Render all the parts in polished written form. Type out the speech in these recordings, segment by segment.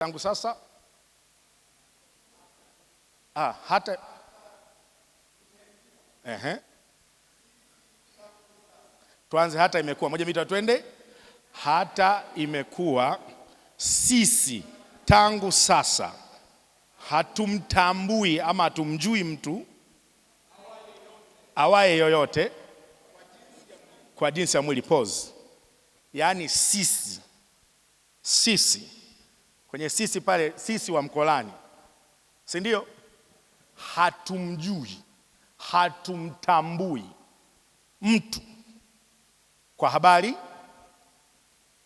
Tangu sasa hata tuanze hata imekuwa moja mita twende. Hata imekuwa sisi tangu sasa hatumtambui ama hatumjui mtu awaye yoyote kwa jinsi ya mwili. Pause. Yaani sisi kwenye sisi pale, sisi wa Mkolani, si ndio? Hatumjui, hatumtambui mtu kwa habari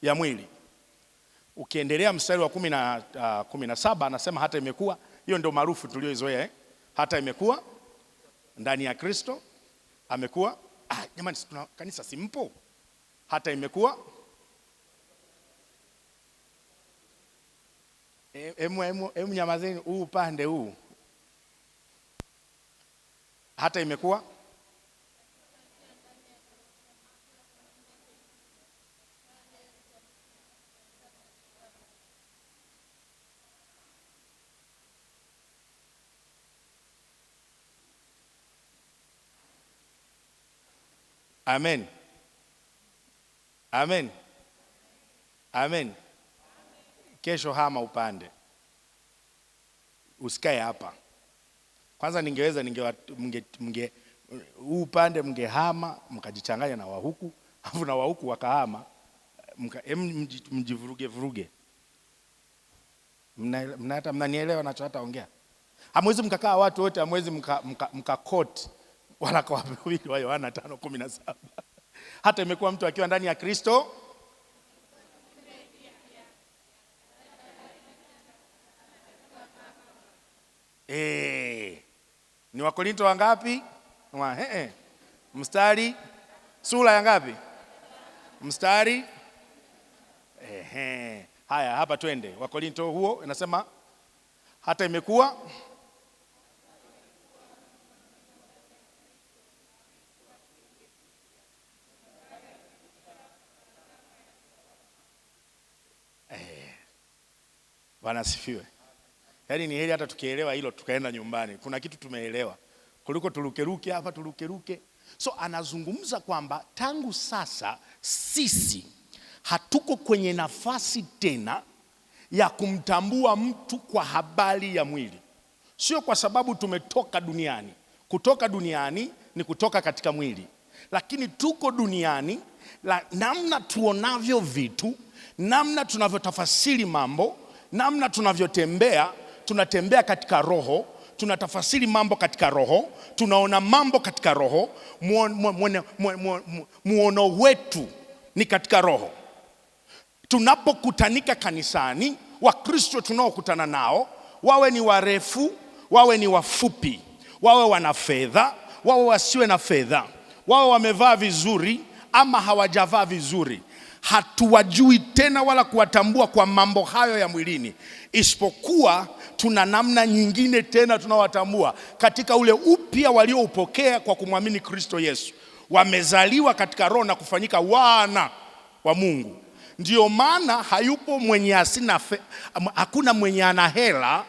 ya mwili. Ukiendelea mstari wa 17 anasema hata imekuwa, hiyo ndio maarufu tulioizoea hata imekuwa ndani ya Kristo amekuwa. Jamani, tuna kanisa simpo. Hata imekuwa emu nyamazeni huu upande huu. Hata imekuwa amen. Amen. Amen. Kesho hama upande, usikae hapa. Kwanza ningeweza huu upande mngehama mkajichanganya na wahuku, afu na wahuku wakahama, mjivuruge. Mnanielewa nachota ongea? Hamwezi mkakaa watu wote, hamwezi mkakoti waraka wa pili wa Yohana 5:17. Hata imekuwa mtu akiwa ndani ya Kristo ni Wakorinto wangapi? Mstari sura ya ngapi? Mstari haya hapa twende. Wakorinto huo inasema hata imekuwa Bwana asifiwe. Yaani ni heri hata tukielewa hilo tukaenda nyumbani, kuna kitu tumeelewa, kuliko turukeruke hapa turukeruke. So anazungumza kwamba tangu sasa sisi hatuko kwenye nafasi tena ya kumtambua mtu kwa habari ya mwili. Sio kwa sababu tumetoka duniani. Kutoka duniani ni kutoka katika mwili, lakini tuko duniani namna tuonavyo vitu, namna tunavyotafasiri mambo, namna tunavyotembea. Tunatembea katika roho, tunatafasiri mambo katika roho, tunaona mambo katika roho, muono wetu ni katika roho. Tunapokutanika kanisani, Wakristo tunaokutana nao, wawe ni warefu, wawe ni wafupi, wawe wana fedha, wawe wasiwe na fedha, wawe wamevaa vizuri ama hawajavaa vizuri, hatuwajui tena wala kuwatambua kwa mambo hayo ya mwilini, isipokuwa tuna namna nyingine tena tunawatambua katika ule upya walioupokea kwa kumwamini Kristo Yesu. Wamezaliwa katika roho na kufanyika wana wa Mungu. Ndio maana hayupo mwenye asina hakuna mwenye ana hela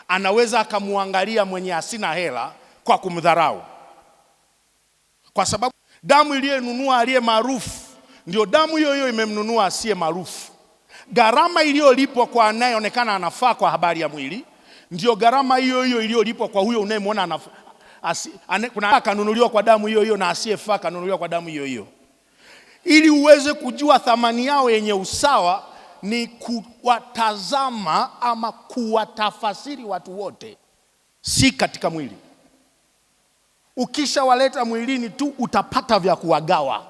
anaweza akamuangalia mwenye asina hela kwa kumdharau, kwa sababu damu iliyonunua aliye maarufu ndio damu hiyo hiyo imemnunua asiye maarufu. Gharama iliyolipwa kwa anayeonekana anafaa kwa habari ya mwili ndio gharama hiyo hiyo iliyolipwa kwa huyo unayemwona kuna kanunuliwa kwa damu hiyo hiyo, na asiyefaa kanunuliwa kwa damu hiyo hiyo. Ili uweze kujua thamani yao yenye usawa ni kuwatazama ama kuwatafasiri watu wote, si katika mwili. Ukisha waleta mwilini tu utapata vya kuwagawa.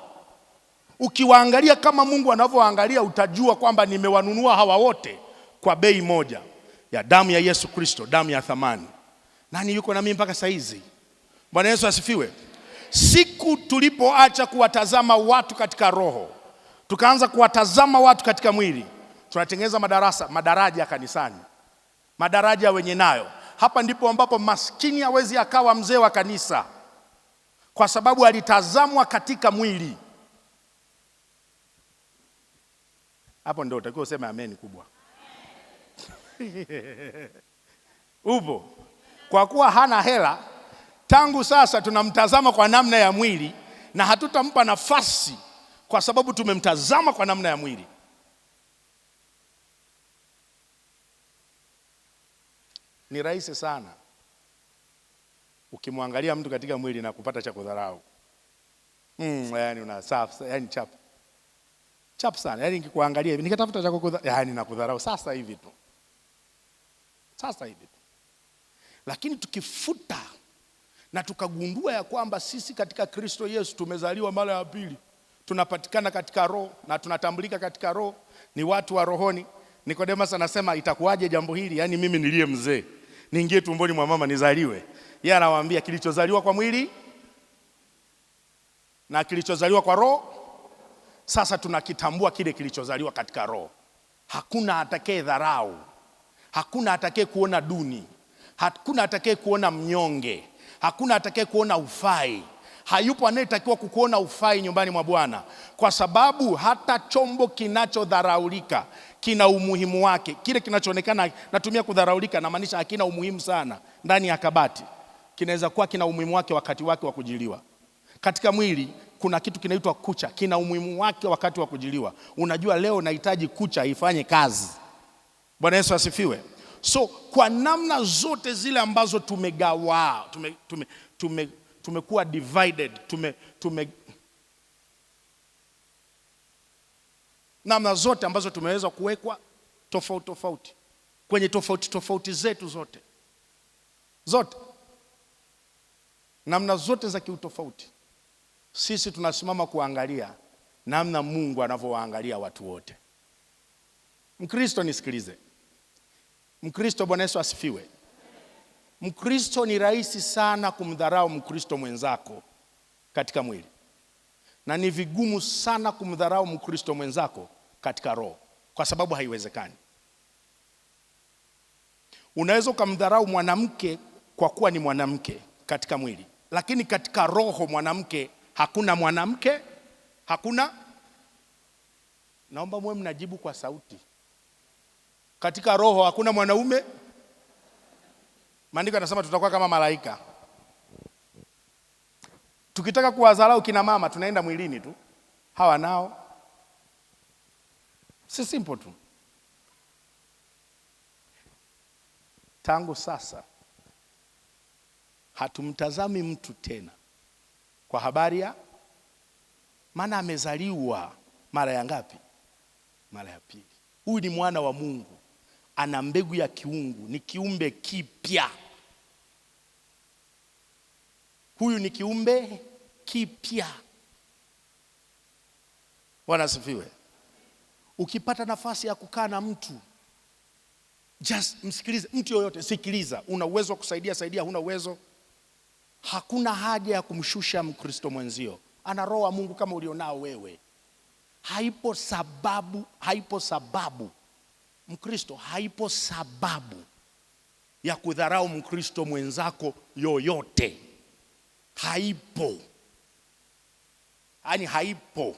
Ukiwaangalia kama Mungu anavyoangalia, utajua kwamba nimewanunua hawa wote kwa bei moja ya damu ya Yesu Kristo, damu ya thamani. Nani yuko na mimi mpaka saa hizi? Bwana Yesu asifiwe. Siku tulipoacha kuwatazama watu katika roho, tukaanza kuwatazama watu katika mwili, tunatengeneza madaraja kanisani, madaraja wenye nayo. Hapa ndipo ambapo maskini hawezi akawa mzee wa kanisa, kwa sababu alitazamwa katika mwili. Hapo ndio utakiwa useme amen kubwa. Upo. Kwa kuwa hana hela, tangu sasa tunamtazama kwa namna ya mwili na hatutampa nafasi kwa sababu tumemtazama kwa namna ya mwili. Ni rahisi sana ukimwangalia mtu katika mwili na kupata cha kudharau. Yani una safi, yani chap sana. Yani nikikuangalia hivi nikatafuta cha kudharau, yani nakudharau sasa hivi tu. Sasa hivi tu. Lakini tukifuta na tukagundua ya kwamba sisi katika Kristo Yesu tumezaliwa mara ya pili, tunapatikana katika roho na tunatambulika katika roho, ni watu wa rohoni. Nicodemus anasema itakuwaje jambo hili? Yani mimi niliye mzee niingie tumboni mwa mama nizaliwe? Yeye anawaambia kilichozaliwa kwa mwili na kilichozaliwa kwa roho. Sasa tunakitambua kile kilichozaliwa katika roho. Hakuna atakaye dharau, hakuna atakaye kuona duni, hakuna atakaye kuona mnyonge, hakuna atakaye kuona ufai. Hayupo anayetakiwa kukuona ufai nyumbani mwa Bwana, kwa sababu hata chombo kinachodharaulika kina umuhimu wake. Kile kinachoonekana natumia kudharaulika na maanisha hakina umuhimu sana ndani ya kabati, kinaweza kuwa kina umuhimu wake wakati wake wa kujiliwa. Katika mwili kuna kitu kinaitwa kucha, kina umuhimu wake wakati wa kujiliwa. Unajua leo nahitaji kucha ifanye kazi. Bwana Yesu asifiwe. So kwa namna zote zile ambazo tumegawa, tumekuwa divided, namna zote ambazo tumeweza kuwekwa tofauti kwenye tofauti zetu zote, namna zote za kiutofauti, sisi tunasimama kuangalia namna Mungu anavyowaangalia watu wote. Mkristo, nisikilize. Mkristo, Bwana Yesu asifiwe. Mkristo, ni rahisi sana kumdharau Mkristo mwenzako katika mwili, na ni vigumu sana kumdharau Mkristo mwenzako katika roho, kwa sababu haiwezekani. Unaweza kumdharau mwanamke kwa kuwa ni mwanamke katika mwili, lakini katika roho mwanamke hakuna mwanamke, hakuna. Naomba mwe mnajibu kwa sauti. Katika roho hakuna mwanaume. Maandiko yanasema tutakuwa kama malaika. Tukitaka kuwadharau kina mama tunaenda mwilini tu. Hawa nao si simple tu. Tangu sasa hatumtazami mtu tena kwa habari ya maana amezaliwa mara ya ngapi? Mara ya pili. Huyu ni mwana wa Mungu, ana mbegu ya kiungu, ni kiumbe kipya. Huyu ni kiumbe kipya. Bwana asifiwe. Ukipata nafasi ya kukaa na mtu, just msikilize. Mtu yoyote sikiliza. Una uwezo wa kusaidia, saidia. Huna uwezo, hakuna haja ya kumshusha Mkristo mwenzio. Ana roho wa Mungu kama ulionao wewe. Haipo sababu Mkristo, haipo sababu ya kudharau Mkristo mwenzako yoyote. Haipo. Yaani haipo.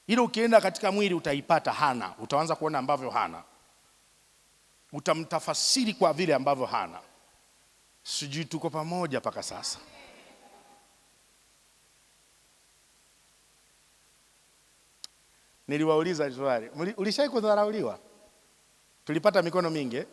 Ile ukienda katika mwili utaipata hana. Utaanza kuona ambavyo hana. Utamtafasiri kwa vile ambavyo hana. Sijui tuko pamoja paka sasa. Niliwauliza swali. Ulishai kudharauliwa? Tulipata mikono mingi.